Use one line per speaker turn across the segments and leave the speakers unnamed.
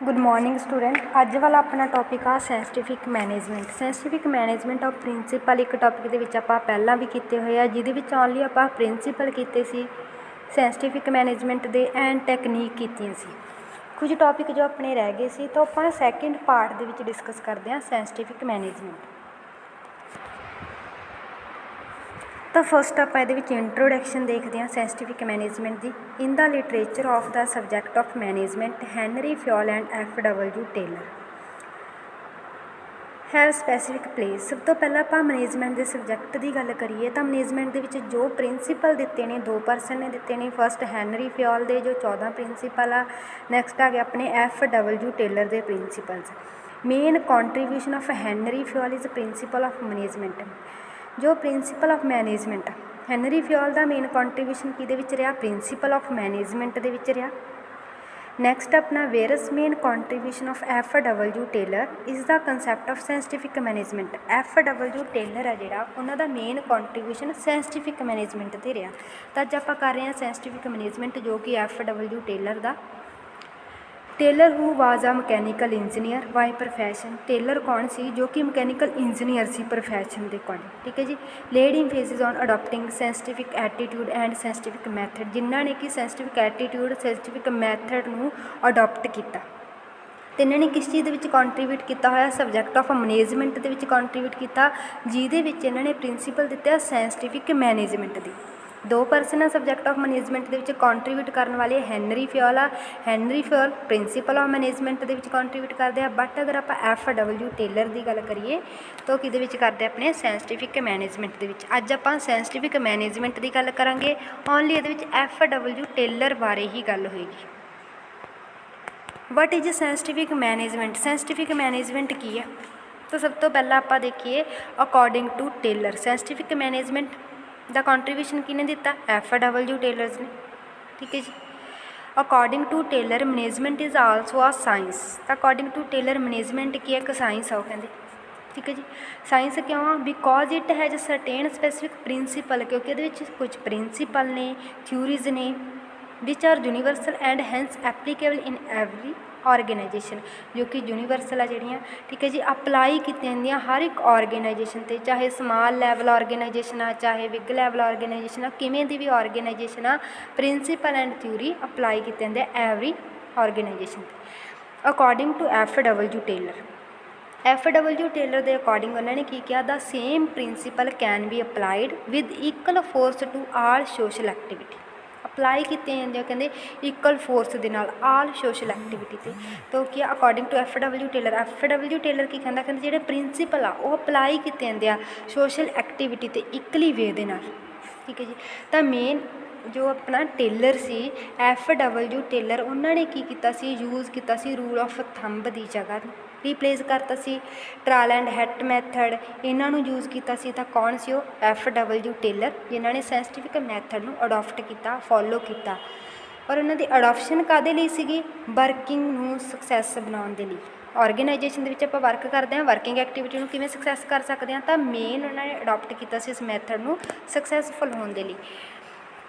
Good morning student. अज वाला अपना टॉपिक आ scientific management. Scientific management of principle एक टॉपिक के आप पहला भी किए हुए हैं, जिहदे विच ओनली आप प्रिंसीपल किए सी साइंटिफिक मैनेजमेंट दे एंड टैकनीक कीतियां सी। कुछ टॉपिक जो अपने रह गए सी, तो आप सैकेंड पार्ट दे विच डिस्कस करते हैं साइंटिफिक मैनेजमेंट। तो फस्ट आप इंट्रोडक्शन देखते हैं साइंटिफिक मैनेजमेंट की। In the literature of the subject of management Henri Fayol and F.W. Taylor have specific place. सब तो पहला आप मैनेजमेंट के सबजैक्ट की गल करिए तो मैनेजमेंट के जो प्रिंसीपल दिते ने, दो परसन ने दिते ने। फस्ट हैनरी फ्योल के जो 14 प्रिंसीपल आ, नैक्सट आ गया अपने F.W. टेलर के principles. Main contribution of Henri Fayol is principle of management. जो principle of management Henri Fayol का मेन कॉन्ट्रीब्यूशन कि रहा, प्रिंसीपल ऑफ मैनेजमेंट के विच रहा। नैक्सट अपना वेरस main contribution of F.W. Taylor is the concept of scientific management. F.W. Taylor है जोड़ा, उन्होंने मेन कॉन्ट्रीब्यूशन साइंटिफिक मैनेजमेंट से रहा। तो अज आप कर रहे हैं साइंटिफिक मैनेजमेंट जो कि F.W. टेलर का। Taylor who was a mechanical engineer by profession. Taylor कौन सी? जो कि मकैनीकल इंजीनियर सी प्रोफैशन के अकॉर्डिंग। ठीक है जी। Laid emphasis on adopting scientific attitude and scientific method, जिन्होंने ने कि साइंटिफिक एटीट्यूड साइंटिफिक मैथड को अडोप्ट किया। तो इन्होंने किस चीज़ के कॉन्ट्रीब्यूट किया होया? सबजैक्ट ऑफ मैनेजमेंट के कॉन्ट्रीब्यूट किया, जिहदे इन्होंने प्रिंसीपल दिता साइंटिफिक मैनेजमेंट की। दो परसन है सबजैक्ट ऑफ मैनेजमेंट के कॉन्ट्रीब्यूट करने वाले। हैनरी फ्योल आ, Henri Fayol principle of management के कॉन्ट्रीब्यूट करते हैं। बट अगर आप F.W. टेलर की गल करिए तो कि करते अपने साइंटिफिक मैनेजमेंट के। अज आप साइंटिफिक मैनेजमेंट की गल करांगे, ओनली ये F.W. टेलर बारे ही गल होएगी। What is scientific management? Scientific management की है? तो सब तो पहला आप देखिए according to Taylor scientific management दा कॉन्ट्रीब्यूशन किने दिता? F.W. टेलर्स ने। ठीक है जी। According to Taylor management is also a science. तो अकॉर्डिंग टू टेलर मैनेजमेंट की एक साइंस है, वो कहते। ठीक है जी। साइंस क्यों आ? Because it has certain specific principle, क्योंकि ये कुछ प्रिंसीपल ने, थ्यूरीज ने which are universal and hence applicable in every organisation, जो कि यूनीवर्सल है जड़ियाँ। ठीक है जी। अप्लाई की जांदियां हर एक ऑर्गेनाइजेशन से, चाहे स्मॉल लैवल ऑर्गेनाइजेशन आ, चाहे बिग लैवल ऑर्गेनाइजेशन आ, किमें दी भी ऑर्गेनाइजेशन आ, प्रिंसीपल एंड थ्यूरी अप्लाई की जाते हैं every organisation. According to F.W. Taylor, F.W. Taylor के अकॉर्डिंग उन्होंने की किया? The same principle can be applied with equal force to all social activity. Apply की कहते इक्वल फोर्स के नाल आल सोशल एक्टिविटी से। तो क्या according to F.W. Taylor, F.W. Taylor की कहता? कहते जो प्रिंसीपल आ वो अप्लाई किए जाते हैं सोशल एक्टिविटी से इक्वली वे दे नाल। ठीक है जी। तो मेन जो अपना टेलर सी F.W. टेलर, उन्होंने की किया सी? यूज़ किया सी रूल ऑफ थंब की जगह रिप्लेस करता सी ट्रायल एंड हैट मैथड, इन्हों यूज़ किया सी। तो कौन सी? F.W. टेलर, जिन्होंने साइंटिफिक मैथड को अडोप्ट किया, फॉलो किया। और उन्होंने अडोप्शन कादे लई सीगी? वर्किंग नूं सक्सैस बनाउण दे लई। ऑर्गेनाइजेशन के आप वर्क करते हैं, वर्किंग एक्टिविटी में किमें सक्सैस कर सकते हैं? तो मेन उन्होंने अडोप्ट किया इस मैथड को सक्सैसफुल होने के लिए।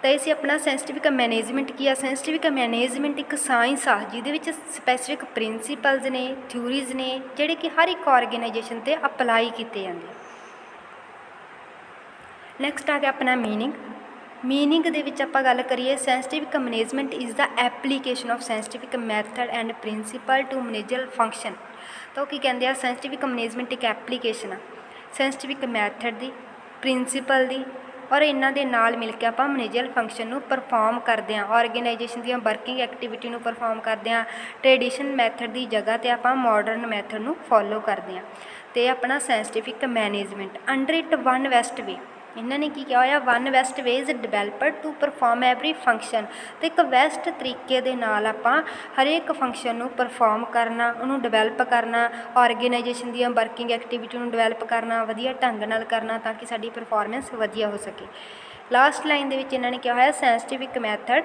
तो इसे अपना साइंटिफिक मैनेजमेंट की है? साइंटिफिक मैनेजमेंट एक साइंस आ जिहदे स्पैसीफिक प्रिंसीपल्स ने, थ्यूरीज ने, जिहड़े कि हर एक ऑर्गेनाइजेशन से अप्लाई किए जाते। नैक्सट आ गया अपना मीनिंग। मीनिंग दे विच आपां गल करिए, scientific management is the application of scientific method and principle to managerial function. तो की कहते हैं? साइंटिफिक मैनेजमेंट एक एप्लीकेशन आ साइंटिफिक मैथड की, प्रिंसीपल की, और इन्हां दे नाल मिल के आपां मैनेजल फंक्शन नूं परफॉर्म करते हैं, ऑर्गेनाइजेशन दी वर्किंग एक्टिविटी नूं परफॉर्म करते हैं। ट्रेडिशन मैथड की जगह पर आपां मॉडर्न मैथड नूं फॉलो करते हैं। तो अपना scientific management under it one best way, इन्होंने की किया होया? One best way is developed to perform every function. तो एक वैस्ट तरीके दे नाल आपां हरेक फंक्शन नूं परफॉर्म करना, उन्होंने डिवेलप करना, ऑर्गेनाइजेशन दी वर्किंग एक्टिविटी नूं डिवेलप करना, वधिया ढंग नाल करना, ताकि साडी परफॉर्मेंस वधिया हो सके। लास्ट लाइन दे विच इन्होंने क्या होया? Scientific method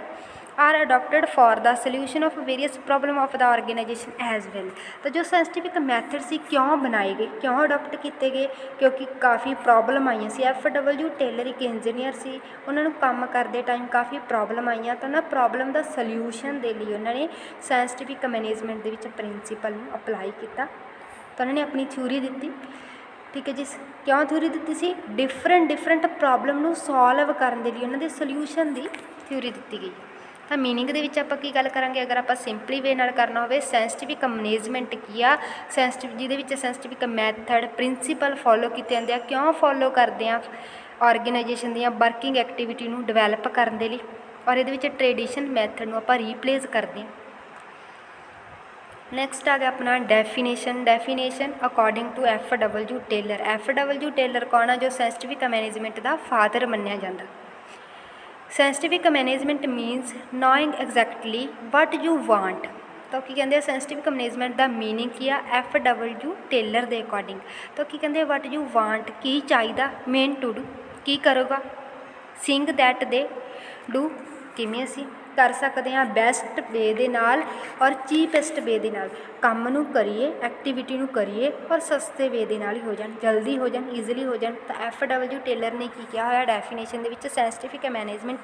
are adopted for the solution of various problem of the organisation as well. तो जो साइंटिफिक मैथड से क्यों बनाए गए, क्यों अडोप्ट किए गए, क्योंकि काफ़ी प्रॉब्लम आईयां सी। FW टेलर एक इंजीनियर सी, उन्होंने काम करते टाइम काफ़ी प्रॉब्लम आईयां, तो उन्होंने प्रॉब्लम का सोल्यूशन दे लिए उन्होंने साइंटिफिक मैनेजमेंट के प्रिंसीपल में अप्लाई किया। तो उन्होंने अपनी थ्योरी दी, ठीक है जी। क्यों थ्योरी दी सी? डिफरेंट प्रॉब्लम नूं सॉल्व करने के लिए उन्होंने सोल्यूशन की थ्योरी दी गई। तो मीनिंग दे विच आपां की गल करांगे, अगर आप सिंपली वे नाल करना होवे, साइंटिफिक मैनेजमेंट की आ साइंटिफिक जिहदे विच साइंटिफिक मैथड प्रिंसीपल फॉलो किए जाते हैं। क्यों फॉलो करते हैं? ऑर्गेनाइजेशन दी वर्किंग एक्टिविटी नूं डिवैलप करने के लिए, और ये ट्रेडिशन मैथड नूं आपां रीप्लेस करते हैं। नैक्सट आ गया अपना definition according to FW Taylor. FW Taylor कौन है? जो साइंटिफिक मैनेजमेंट का फादर मन्निया जाता। Scientific management means knowing exactly what you want. तो की कहते हैं साइंटिफिक मैनेजमेंट का मीनिंग की आ FW टेलर के अकॉर्डिंग। तो की कहते हैं वट यू वांट, की चाहिए मेन टू डू, की करोगा, सिंग दैट दे डू, किमें असी कर सकते हैं बैसट वे दे नाल और चीपेस्ट वे दे नाल काम नूं करिए, एक्टिविटी नूं करिए और सस्ते वे दे नाल ही हो जाए, जल्दी हो जाए, ईजिली हो जाए। तो FW टेलर ने की किया होया डेफिनेशन दे विच, साइंटिफिक मैनेजमेंट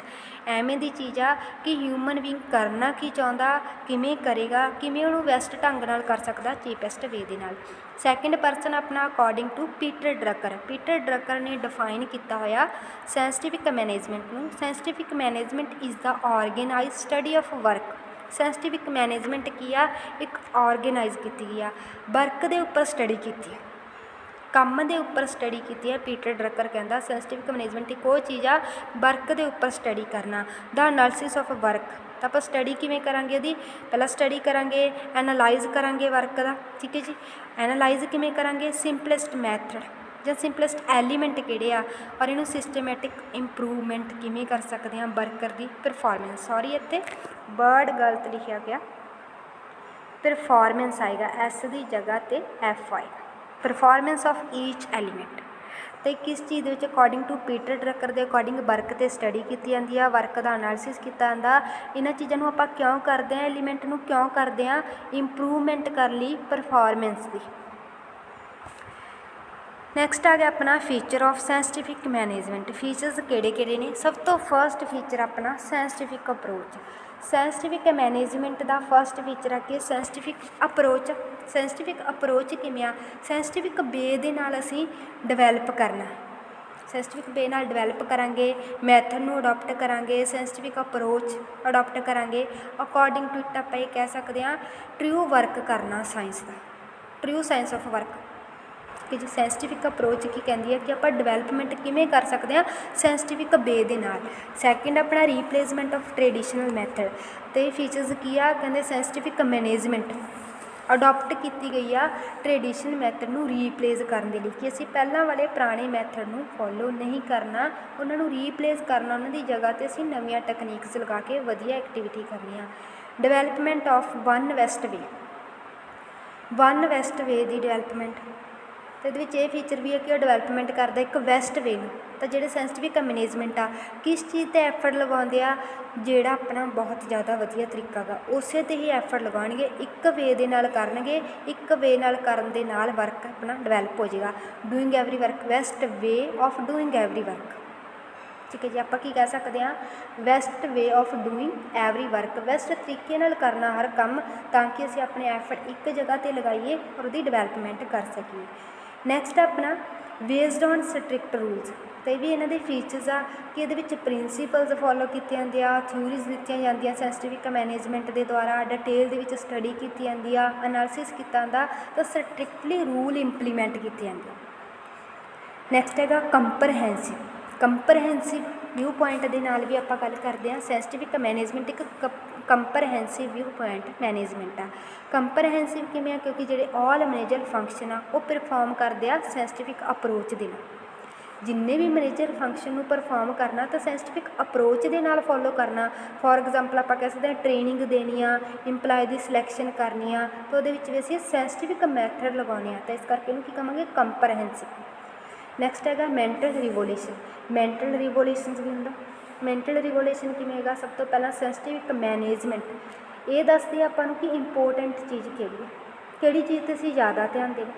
एवें दी चीज़ आ कि ह्यूमन बींग करना की चाहता, किमें करेगा, किमें उहनूं बेस्ट ढंग नाल कर सकदा, चीपेस्ट वे दे नाल। सैकेंड परसन अपना अकॉर्डिंग टू पीटर ड्रकर ने डिफाइन किया होया साइंटिफिक मैनेजमेंट नूं। Scientific management is the organise study of work. Scientific management की आ एक ऑर्गेनाइज की गई आ, वर्क के उपर स्टडी की, काम के उपर स्टडी की है। पीटर ड्रकर कहता साइंटिफिक मैनेजमेंट एक वो चीज़ आ वर्क के उपर स्टडी करना, द एनालिसिस ऑफ वर्क। तो आप स्टडी किमें करांगे? यदि पहला स्टडी करांगे, एनालाइज करांगे वर्क का, ठीक है जी। एनालाइज किमें करांगे? सिंपलेस्ट मैथड ਜਾਂ सिंपलेस्ट एलीमेंट किहड़े आ, और इनू सिस्टमैटिक इंप्रूवमेंट किमें कर सकते हैं वर्कर की परफॉर्मेंस। सॉरी इत्थे वर्ड गलत लिखा गया, परफॉर्मेंस आएगा एस की जगह पर एफ आएगा, परफॉर्मेंस ऑफ ईच एलीमेंट। तो किस चीज़ के अकॉर्डिंग टू पीटर ड्रकर के अकॉर्डिंग वर्क से स्टडी की जाती है, वर्क का एनालिसिस किया जाता। इन्होंने चीज़ों आप क्यों करते हैं? एलीमेंट में क्यों करते हैं? इंप्रूवमेंट कर ली परफॉर्मेंस की। नैक्सट आ गया अपना feature of scientific management. Features किहड़े ने? सब तो फर्स्ट फीचर अपना साइंटिफिक अप्रोच। साइंटिफिक मैनेजमेंट का फर्स्ट फीचर है कि साइंटिफिक अप्रोच। साइंटिफिक अप्रोच किमें आ? साइंटिफिक वे दे नाल असीं डिवैलप करना, साइंटिफिक वे नाल डिवैलप करांगे, मैथड नूं अडोप्ट करांगे, साइंटिफिक अप्रोच अडोप्ट करांगे। अकॉर्डिंग टू इट आपां इह कह सकते हैं ट्रू वर्क करना साइंस का, ट्रू साइंस ऑफ वर्क कि जी। साइंटिफिक अप्रोच की कहती है कि आप डिवैलपमेंट किमें कर सकते हैं? साइंटिफिक वे दे नाल। सैकेंड अपना रीप्लेसमेंट ऑफ ट्रेडिशनल मैथड। तो ये फीचर्स की आ कहते साइंटिफिक मैनेजमेंट अडोप्ट की गई आ ट्रेडिशनल मैथड नूं रीप्लेस करने के लिए, कि असीं पहलां वाले पुराने मैथड नूं फॉलो नहीं करना, उन्होंने रीप्लेस करना, उन्होंने जगह पर असीं नवीं टैकनीक्स लगा के वधिया एक्टिविटी करनी आ। Development of one best way, one best way की डिवैलपमेंट। तो ये फीचर भी है कि डिवैलपमेंट करता एक वैस्ट वे में। तो जो साइंटिफिक मैनेजमेंट आ किस चीज़ पर एफर्ट लगाते आ? जोड़ा अपना बहुत ज़्यादा वधिया तरीका गा उस ही एफर्ट लगाएंगे, एक वे दे नाल करनगे, एक वे नाल करन दे नाल वर्क अपना डिवैलप हो जाएगा। Doing every work, best way of doing every work, ठीक है जी। आप की कह सकते हैं best way of doing every work, best तरीके नाल करना हर काम, ताकि असीं अपने एफर्ट एक जगह पर लगाइए और उसकी डिवैलपमेंट कर सकीए। नैक्सट अपना बेस्ड ऑन स्ट्रिक्ट रूल्स। तो ये भी इन्हों के फीचर्स आ कि ये प्रिंसीपल्स फॉलो किए जाते हैं, थ्योरीज दी जाती साइंटिफिक मैनेजमेंट के द्वारा, डिटेल के स्टडी की जाती है, एनालिसिस किया जाता, तो स्ट्रिक्टली रूल इंप्लीमेंट किए जाते। नैक्सट है कंपरहेंसिव व्यू पॉइंट के नाल भी आप गल करते हैं। साइंटिफिक मैनेजमेंट एक कंपरहेंसिव व्यू पॉइंट मैनेजमेंट आ। कंपरहेंसिव किमें आ? क्योंकि जोड़े ऑल मैनेजर फंक्शन आ वो परफॉर्म करते हैं साइंटिफिक अप्रोच के नाल। जिन्ने भी मैनेजर फंक्शन परफॉर्म करना तो साइंटिफिक अप्रोच के नाल फॉलो करना। फॉर एग्जाम्पल आप कह सकते हैं ट्रेनिंग देनी आ, इंपलाय की सिलैक्शन करनी आ, तो वो भी असीं साइंटिफिक मैथड लगाने आ, तो इस करके इहनूं की कहांगे कंपरहेंसिव। नैक्सट है मैंटल रिवोल्यूशन। मैंटल रिवोल्यूशन भी होंगे ਮੈਂਟਲ ਰਿਗੂਲੇਸ਼ਨ ਕਿਵੇਂ ਹੈਗਾ, ਸਭ ਤੋਂ ਪਹਿਲਾਂ ਸਾਇੰਟੀਫਿਕ ਮੈਨੇਜਮੈਂਟ ਇਹ ਦੱਸਦੀ ਆ ਆਪਾਂ ਨੂੰ ਕਿ ਇੰਪੋਰਟੈਂਟ ਚੀਜ਼ ਕਿਹੜੀ ਹੈ, ਕਿਹੜੀ ਚੀਜ਼ 'ਤੇ ਅਸੀਂ ਜ਼ਿਆਦਾ ਧਿਆਨ ਦੇਣਾ।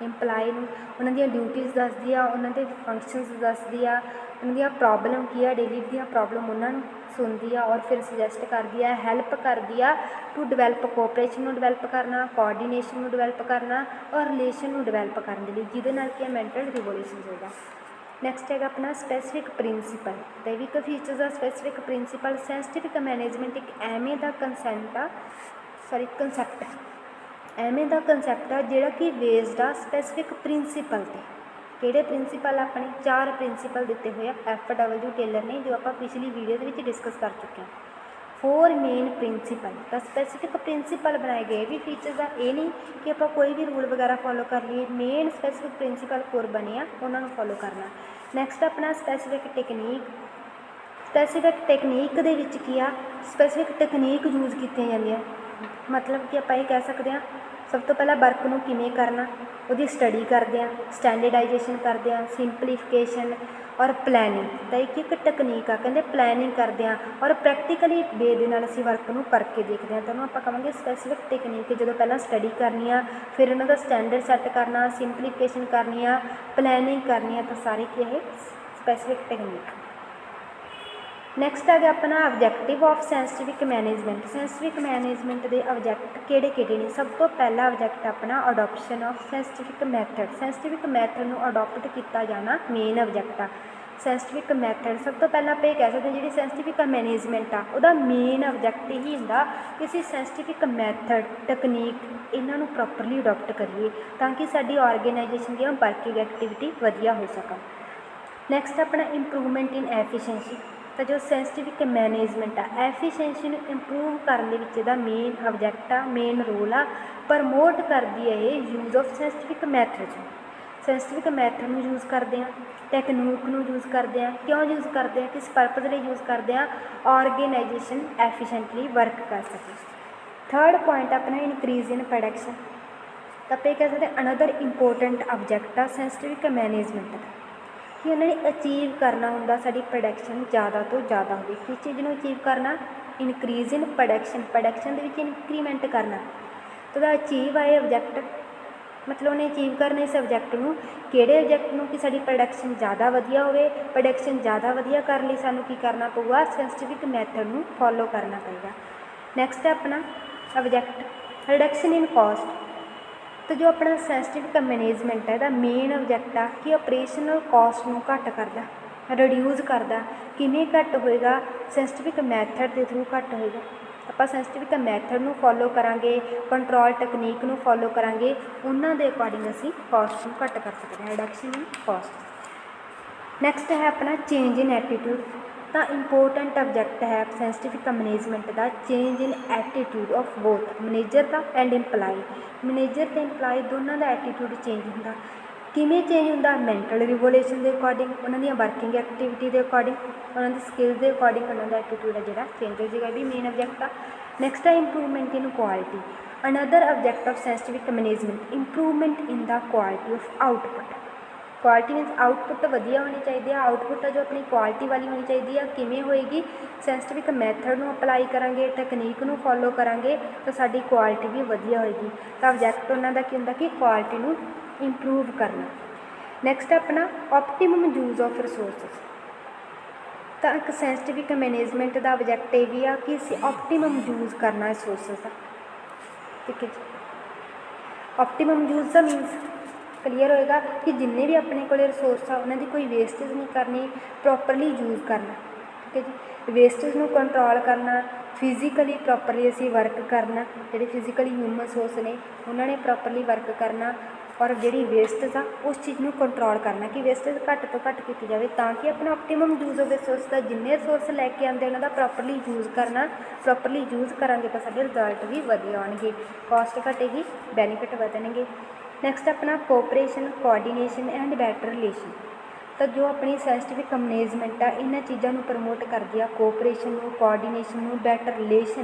ਇੰਪਲਾਈ ਨੂੰ ਉਹਨਾਂ ਦੀਆਂ ਡਿਊਟੀਜ਼ ਦੱਸਦੀ ਆ, ਉਹਨਾਂ ਦੇ ਫੰਕਸ਼ਨਸ ਦੱਸਦੀ ਆ, ਉਹਨਾਂ ਦੀਆਂ ਪ੍ਰੋਬਲਮ ਕੀ ਆ, ਡੇਲੀ ਦੀਆਂ ਪ੍ਰੋਬਲਮ ਉਹਨਾਂ ਨੂੰ ਸੁਣਦੀ ਆ ਔਰ ਫਿਰ ਸੁਜੈਸਟ ਕਰਦੀ ਆ, ਹੈਲਪ ਕਰਦੀ ਆ ਟੂ ਡਿਵੈਲਪ ਕੋਆਪਰੇਸ਼ਨ ਨੂੰ ਡਿਵੈਲਪ ਕਰਨਾ, ਕੋਆਰਡੀਨੇਸ਼ਨ ਨੂੰ ਡਿਵੈਲਪ ਕਰਨਾ ਔਰ ਰਿਲੇਸ਼ਨ ਨੂੰ ਡਿਵੈਲਪ ਕਰਨ ਦੇ ਲਈ, ਜਿਹਦੇ ਨਾਲ ਕੀ ਮੈਂਟਲ ਰਿਗੂਲੇਸ਼ਨ ਹੋਏਗਾ। ਨੈਕਸਟ ਹੈਗਾ ਆਪਣਾ ਸਪੈਸੀਫਿਕ ਪ੍ਰਿੰਸੀਪਲ। ਤੇ ਵੀ ਇੱਕ ਫੀਚਰਸ ਆ ਸਪੈਸੀਫਿਕ ਪ੍ਰਿੰਸੀਪਲ। ਸਾਇੰਟੀਫਿਕ ਮੈਨੇਜਮੈਂਟ ਇੱਕ ਐਵੇਂ ਦਾ ਕੰਸੈਪਟ ਐਵੇਂ ਦਾ ਕੰਸੈਪਟ ਆ ਜਿਹੜਾ ਕਿ ਬੇਸਡ ਆ ਸਪੈਸੀਫਿਕ ਪ੍ਰਿੰਸੀਪਲ 'ਤੇ। ਕਿਹੜੇ ਪ੍ਰਿੰਸੀਪਲ? ਆਪਣੇ 4 ਪ੍ਰਿੰਸੀਪਲ ਦਿੱਤੇ ਹੋਏ ਆ FW ਟੇਲਰ ਨੇ, ਜੋ ਆਪਾਂ ਪਿਛਲੀ ਵੀਡੀਓ ਦੇ ਵਿੱਚ ਡਿਸਕਸ ਕਰ ਚੁੱਕੇ ਹਾਂ। 4 ਮੇਨ ਪ੍ਰਿੰਸੀਪਲ ਤਾਂ ਸਪੈਸੀਫਿਕ ਪ੍ਰਿੰਸੀਪਲ ਬਣਾਏ ਗਏ ਵੀ ਫੀਚਰਸ ਆ। ਇਹ ਨਹੀਂ ਕਿ ਆਪਾਂ ਕੋਈ ਵੀ ਰੂਲ ਵਗੈਰਾ ਫੋਲੋ ਕਰ ਲਈਏ, ਮੇਨ ਸਪੈਸੀਫਿਕ ਪ੍ਰਿੰਸੀਪਲ 4 ਬਣੇ ਆ, ਉਹਨਾਂ ਨੂੰ ਫੋਲੋ ਕਰਨਾ। ਨੈਕਸਟ ਆਪਣਾ ਸਪੈਸੀਫਿਕ ਟੈਕਨੀਕ। ਸਪੈਸੀਫਿਕ ਟੈਕਨੀਕ ਦੇ ਵਿੱਚ ਕੀ ਆ, ਸਪੈਸੀਫਿਕ ਟੈਕਨੀਕ ਯੂਜ਼ ਕੀਤੀਆਂ ਜਾਂਦੀਆਂ, ਮਤਲਬ ਕਿ ਆਪਾਂ ਇਹ ਕਹਿ ਸਕਦੇ ਹਾਂ ਸਭ ਤੋਂ ਪਹਿਲਾਂ ਵਰਕ ਨੂੰ ਕਿਵੇਂ ਕਰਨਾ, ਉਹਦੀ ਸਟੱਡੀ ਕਰਦੇ ਹਾਂ, ਸਟੈਂਡਰਡਾਈਜੇਸ਼ਨ ਕਰਦੇ ਹਾਂ, ਸਿੰਪਲੀਫਿਕੇਸ਼ਨ ਔਰ ਪਲੈਨਿੰਗ। ਤਾਂ ਇੱਕ ਟੈਕਨੀਕ ਆ, ਕਹਿੰਦੇ ਪਲੈਨਿੰਗ ਕਰਦੇ ਹਾਂ ਔਰ ਪ੍ਰੈਕਟੀਕਲੀ ਵੇ ਦੇ ਨਾਲ ਅਸੀਂ ਵਰਕ ਨੂੰ ਕਰਕੇ ਦੇਖਦੇ ਹਾਂ। ਤਾਂ ਉਹਨੂੰ ਆਪਾਂ ਕਹਾਂਗੇ ਸਪੈਸੀਫਿਕ ਟੈਕਨੀਕ। ਜਦੋਂ ਪਹਿਲਾਂ ਸਟੱਡੀ ਕਰਨੀ ਆ, ਫਿਰ ਉਹਨਾਂ ਦਾ ਸਟੈਂਡਰਡ ਸੈੱਟ ਕਰਨਾ, ਸਿੰਪਲੀਫਿਕੇਸ਼ਨ ਕਰਨੀ ਆ, ਪਲੈਨਿੰਗ ਕਰਨੀ ਆ, ਤਾਂ ਸਾਰੀ ਕੀ ਇਹ ਸਪੈਸੀਫਿਕ ਟੈਕਨੀਕ। ਨੈਕਸਟ ਆ ਗਿਆ ਆਪਣਾ objective of scientific management. Scientific management ਦੇ ਆਬਜੈਕਟ ਕਿਹੜੇ ਨੇ? ਸਭ ਤੋਂ ਪਹਿਲਾ ਆਬਜੈਕਟ ਆਪਣਾ adoption of scientific method. Scientific method ਨੂੰ ਅਡੋਪਟ ਕੀਤਾ ਜਾਣਾ ਮੇਨ ਆਬਜੈਕਟ ਆ। ਸਾਇੰਟੀਫਿਕ ਮੈਥਡ ਸਭ ਤੋਂ ਪਹਿਲਾਂ ਆਪਾਂ ਇਹ ਕਹਿ ਸਕਦੇ ਜਿਹੜੀ ਸਾਇੰਟੀਫਿਕ ਮੈਨੇਜਮੈਂਟ ਆ ਉਹਦਾ ਮੇਨ ਆਬਜੈਕਟ ਇਹੀ ਹੁੰਦਾ ਕਿ ਅਸੀਂ ਸਾਇੰਟੀਫਿਕ ਮੈਥਡ, ਟੈਕਨੀਕ ਇਹਨਾਂ ਨੂੰ ਪ੍ਰੋਪਰਲੀ ਅਡੋਪਟ ਕਰੀਏ ਤਾਂ ਕਿ ਸਾਡੀ ਆਰਗੇਨਾਈਜੇਸ਼ਨ ਦੀਆਂ ਵਰਕਿੰਗ ਐਕਟੀਵਿਟੀ ਵਧੀਆ ਹੋ ਸਕਣ। ਨੈਕਸਟ ਆਪਣਾ ਇੰਪਰੂਵਮੈਂਟ ਇਨ ਐਫੀਸ਼ੀਐਂਸੀ। ਤਾਂ ਜੋ ਸਾਇੰਟੀਫਿਕ ਮੈਨੇਜਮੈਂਟ ਆ, ਐਫੀਸ਼ੀਐਂਸੀ ਨੂੰ ਇੰਪਰੂਵ ਕਰਨ ਦੇ ਵਿੱਚ ਇਹਦਾ ਮੇਨ ਆਬਜੈਕਟ ਆ, ਮੇਨ ਰੋਲ ਆ। ਪ੍ਰਮੋਟ ਕਰਦੀ ਹੈ ਇਹ use of scientific method. Scientific method ਨੂੰ ਯੂਜ਼ ਕਰਦੇ ਹਾਂ, ਟੈਕਨੀਕ ਨੂੰ ਯੂਜ਼ ਕਰਦੇ ਹਾਂ। ਕਿਉਂ ਯੂਜ਼ ਕਰਦੇ ਹਾਂ? ਕਿਸ ਪਰਪਸ ਲਈ ਯੂਜ਼ ਕਰਦੇ ਹਾਂ? ਆਰਗੇਨਾਈਜੇਸ਼ਨ ਐਫੀਸ਼ੀਐਂਟਲੀ ਵਰਕ ਕਰ ਸਕੇ। ਥਰਡ ਪੁਆਇੰਟ ਆਪਣਾ ਇਨਕਰੀਜ਼ ਇਨ ਪ੍ਰੋਡਕਸ਼ਨ। ਤਾਂ ਆਪਾਂ ਇਹ ਕਹਿ ਸਕਦੇ ਅਨਦਰ ਇੰਪੋਰਟੈਂਟ ਆਬਜੈਕਟ ਆ ਸਾਇੰਟੀਫਿਕ ਮੈਨੇਜਮੈਂਟ ਦਾ ਕਿ ਉਹਨਾਂ ਨੇ ਅਚੀਵ ਕਰਨਾ ਹੁੰਦਾ ਸਾਡੀ ਪ੍ਰੋਡਕਸ਼ਨ ਜ਼ਿਆਦਾ ਤੋਂ ਜ਼ਿਆਦਾ ਹੋਵੇ। ਕਿਸ ਚੀਜ਼ ਨੂੰ ਅਚੀਵ ਕਰਨਾ? ਇਨਕਰੀਜ਼ ਇਨ ਪ੍ਰੋਡਕਸ਼ਨ ਦੇ ਵਿੱਚ ਇਨਕਰੀਮੈਂਟ ਕਰਨਾ। ਤਾਂ ਉਹਦਾ ਅਚੀਵ ਆਏ ਆਬਜੈਕਟ, ਮਤਲਬ ਉਹਨੇ ਅਚੀਵ ਕਰਨਾ ਇਸ ਆਬਜੈਕਟ ਨੂੰ। ਕਿਹੜੇ ਆਬਜੈਕਟ ਨੂੰ? ਕਿ ਸਾਡੀ ਪ੍ਰੋਡਕਸ਼ਨ ਜ਼ਿਆਦਾ ਵਧੀਆ ਹੋਵੇ। ਪ੍ਰੋਡਕਸ਼ਨ ਜ਼ਿਆਦਾ ਵਧੀਆ ਕਰਨ ਲਈ ਸਾਨੂੰ ਕੀ ਕਰਨਾ ਪਊਗਾ? ਸਾਇੰਟੀਫਿਕ ਮੈਥਡ ਨੂੰ ਫੋਲੋ ਕਰਨਾ ਪਏਗਾ। ਨੈਕਸਟ ਆਪਣਾ ਆਬਜੈਕਟ ਰਿਡਕਸ਼ਨ ਇਨ ਕਾਸਟ। ਤਾਂ ਜੋ ਆਪਣਾ ਸਾਇੰਟੀਫਿਕ ਮੈਨੇਜਮੈਂਟ ਹੈ ਇਹਦਾ ਮੇਨ ਆਬਜੈਕਟ ਆ ਕਿ ਆਪਰੇਸ਼ਨਲ ਕਾਸਟ ਨੂੰ ਘੱਟ ਕਰਦਾ, ਰਿਡਿਊਸ ਕਰਦਾ। ਕਿਵੇਂ ਘੱਟ ਹੋਏਗਾ? ਸਾਇੰਟੀਫਿਕ ਮੈਥਡ ਦੇ ਥਰੂ ਘੱਟ ਹੋਏਗਾ। ਆਪਾਂ ਸਾਇੰਟੀਫਿਕ ਮੈਥਡ ਨੂੰ ਫੋਲੋ ਕਰਾਂਗੇ, ਕੰਟਰੋਲ ਟੈਕਨੀਕ ਨੂੰ ਫੋਲੋ ਕਰਾਂਗੇ, ਉਹਨਾਂ ਦੇ ਅਕੋਰਡਿੰਗ ਅਸੀਂ ਕਾਸਟ ਨੂੰ ਘੱਟ ਕਰ ਸਕਦੇ ਹਾਂ, ਰਿਡਕਸ਼ਨ ਇਨ ਕਾਸਟ। ਨੈਕਸਟ ਹੈ ਆਪਣਾ ਚੇਂਜ ਇਨ ਐਟੀਟਿਊਡ। ਤਾਂ ਇੰਪੋਰਟੈਂਟ ਆਬਜੈਕਟ ਹੈ scientific management the change in attitude of both manager the and employee. Manager ਅਤੇ ਇੰਪਲਾਈ ਦੋਨਾਂ ਦਾ ਐਟੀਟਿਊਡ ਚੇਂਜ ਹੁੰਦਾ। ਕਿਵੇਂ ਚੇਂਜ ਹੁੰਦਾ? ਮੈਂਟਲ ਰਿਗੂਲੇਸ਼ਨ ਦੇ ਅਕੋਰਡਿੰਗ, ਉਹਨਾਂ ਦੀਆਂ ਵਰਕਿੰਗ ਐਕਟੀਵਿਟੀ ਦੇ ਅਕੋਰਡਿੰਗ, ਉਹਨਾਂ ਦੀ ਸਕਿੱਲਸ ਦੇ ਅਕੋਰਡਿੰਗ ਉਹਨਾਂ ਦਾ ਐਟੀਟਿਊਡ ਹੈ ਜਿਹੜਾ ਚੇਂਜ ਹੋ ਜਾਏਗਾ। ਵੀ ਮੇਨ ਆਬਜੈਕਟ ਆ। ਨੈਕਸਟ ਹੈ improvement in quality. Another object of scientific management improvement in the quality of output. Quality means output ਵਧੀਆ ਹੋਣੀ ਚਾਹੀਦੀ ਆ। ਆਊਟਪੁੱਟ ਆ ਜੋ ਆਪਣੀ ਕੁਆਲਿਟੀ ਵਾਲੀ ਹੋਣੀ ਚਾਹੀਦੀ ਆ। ਕਿਵੇਂ ਹੋਏਗੀ? ਸਾਇੰਟੀਫਿਕ ਮੈਥਡ ਨੂੰ ਅਪਲਾਈ ਕਰਾਂਗੇ, ਟੈਕਨੀਕ ਨੂੰ ਫੋਲੋ ਕਰਾਂਗੇ ਤਾਂ ਸਾਡੀ ਕੁਆਲਿਟੀ ਵੀ ਵਧੀਆ ਹੋਏਗੀ। ਤਾਂ ਆਬਜੈਕਟ ਉਹਨਾਂ ਦਾ ਕੀ ਹੁੰਦਾ ਕਿ ਕੁਆਲਿਟੀ ਨੂੰ ਇੰਪਰੂਵ ਕਰਨਾ। ਨੈਕਸਟ ਆਪਣਾ ਆਪਟੀਮਮ ਯੂਜ਼ ਆਫ ਰਿਸੋਰਸਿਸ। ਤਾਂ ਇੱਕ ਸਾਇੰਟੀਫਿਕ ਮੈਨੇਜਮੈਂਟ ਦਾ ਆਬਜੈਕਟ ਇਹ ਵੀ ਆ ਕਿ ਅਸੀਂ ਆਪਟੀਮਮ ਯੂਜ਼ ਕਰਨਾ ਰਿਸੋਰਸਿਸ ਦਾ। ਠੀਕ ਹੈ ਜੀ। ਆਪਟੀਮਮ ਯੂਜ਼ ਦਾ ਮੀਨਸ ਕਲੀਅਰ ਹੋਏਗਾ ਕਿ ਜਿੰਨੇ ਵੀ ਆਪਣੇ ਕੋਲ ਰਿਸੋਰਸ ਆ ਉਹਨਾਂ ਦੀ ਕੋਈ ਵੇਸਟੇਜ ਨਹੀਂ ਕਰਨੀ, ਪ੍ਰੋਪਰਲੀ ਯੂਜ਼ ਕਰਨਾ। ਠੀਕ ਹੈ ਜੀ। ਵੇਸਟੇਜ ਨੂੰ ਕੰਟਰੋਲ ਕਰਨਾ, ਫਿਜ਼ੀਕਲੀ ਪ੍ਰੋਪਰਲੀ ਅਸੀਂ ਵਰਕ ਕਰਨਾ। ਜਿਹੜੇ ਫਿਜ਼ੀਕਲੀ ਹਿਊਮਨ ਰਿਸੋਰਸ ਨੇ ਉਹਨਾਂ ਨੇ ਪ੍ਰੋਪਰਲੀ ਵਰਕ ਕਰਨਾ ਔਰ ਜਿਹੜੀ ਵੇਸਟੇਜ ਆ ਉਸ ਚੀਜ਼ ਨੂੰ ਕੰਟਰੋਲ ਕਰਨਾ ਕਿ ਵੇਸਟੇਜ ਘੱਟ ਤੋਂ ਘੱਟ ਕੀਤੀ ਜਾਵੇ ਤਾਂ ਕਿ ਆਪਣਾ ਆਪਟੀਮਮ ਯੂਜ਼ ਆਫ ਰਿਸੋਰਸ ਦਾ ਜਿੰਨੇ ਰਿਸੋਰਸ ਲੈ ਕੇ ਆਉਂਦੇ ਉਹਨਾਂ ਦਾ ਪ੍ਰੋਪਰਲੀ ਯੂਜ਼ ਕਰਨਾ। ਪ੍ਰੋਪਰਲੀ ਯੂਜ਼ ਕਰਾਂਗੇ ਤਾਂ ਸਾਡੇ ਰਿਜ਼ਲਟ ਵੀ ਵਧੀਆ ਆਉਣਗੇ, ਕਾਸਟ ਘਟੇਗੀ, ਬੈਨੀਫਿਟ ਵਧਣਗੇ। ਨੈਕਸਟ ਆਪਣਾ cooperation, coordination and better relation. ਤਾਂ ਜੋ ਆਪਣੀ ਸਾਇੰਟੀਫਿਕ ਮੈਨੇਜਮੈਂਟ ਆ ਇਹਨਾਂ ਚੀਜ਼ਾਂ ਨੂੰ ਪ੍ਰਮੋਟ ਕਰਦੀ ਆ, ਕੋਆਪਰੇਸ਼ਨ ਨੂੰ, ਕੋਆਰਡੀਨੇਸ਼ਨ ਨੂੰ, ਬੈਟਰ ਰਿਲੇਸ਼ਨ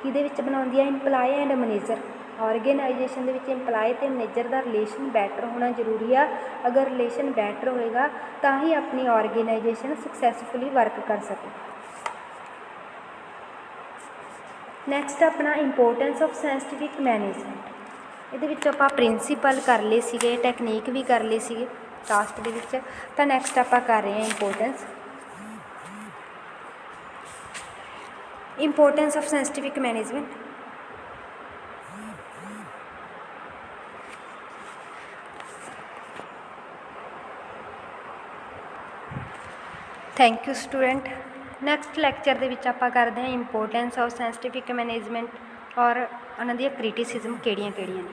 ਕਿਹਦੇ ਵਿੱਚ ਬਣਾਉਂਦੀ ਆ? Employee and manager. ਆਰਗੇਨਾਈਜੇਸ਼ਨ ਦੇ ਵਿੱਚ ਇੰਪਲਾਈ ਅਤੇ ਮੈਨੇਜਰ ਦਾ ਰਿਲੇਸ਼ਨ ਬੈਟਰ ਹੋਣਾ ਜ਼ਰੂਰੀ ਆ। ਅਗਰ ਰਿਲੇਸ਼ਨ ਬੈਟਰ ਹੋਏਗਾ ਤਾਂ ਹੀ ਆਪਣੀ ਆਰਗੇਨਾਈਜੇਸ਼ਨ ਸਕਸੈਸਫੁਲੀ ਵਰਕ ਕਰ ਸਕੇ। ਨੈਕਸਟ ਆਪਣਾ ਇੰਪੋਰਟੈਂਸ ਆਫ ਸਾਇੰਟੀਫਿਕ ਮੈਨੇਜਮੈਂਟ। ਇਹਦੇ ਵਿੱਚ ਆਪਾਂ ਪ੍ਰਿੰਸੀਪਲ ਕਰ ਲਏ ਸੀਗੇ, ਟੈਕਨੀਕ ਵੀ ਕਰ ਲਏ ਸੀਗੇ ਲਾਸਟ ਦੇ ਵਿੱਚ। ਤਾਂ ਨੈਕਸਟ ਆਪਾਂ ਕਰ ਰਹੇ ਹਾਂ importance of scientific management. Thank you student. Next lecture ਦੇ ਵਿੱਚ ਆਪਾਂ ਕਰਦੇ ਹਾਂ ਇੰਪੋਰਟੈਂਸ ਆਫ ਸਾਇੰਟੀਫਿਕ ਮੈਨੇਜਮੈਂਟ ਔਰ ਉਹਨਾਂ ਦੀਆਂ ਕ੍ਰਿਟਿਸਿਜ਼ਮ ਕਿਹੜੀਆਂ ਕਿਹੜੀਆਂ ਨੇ।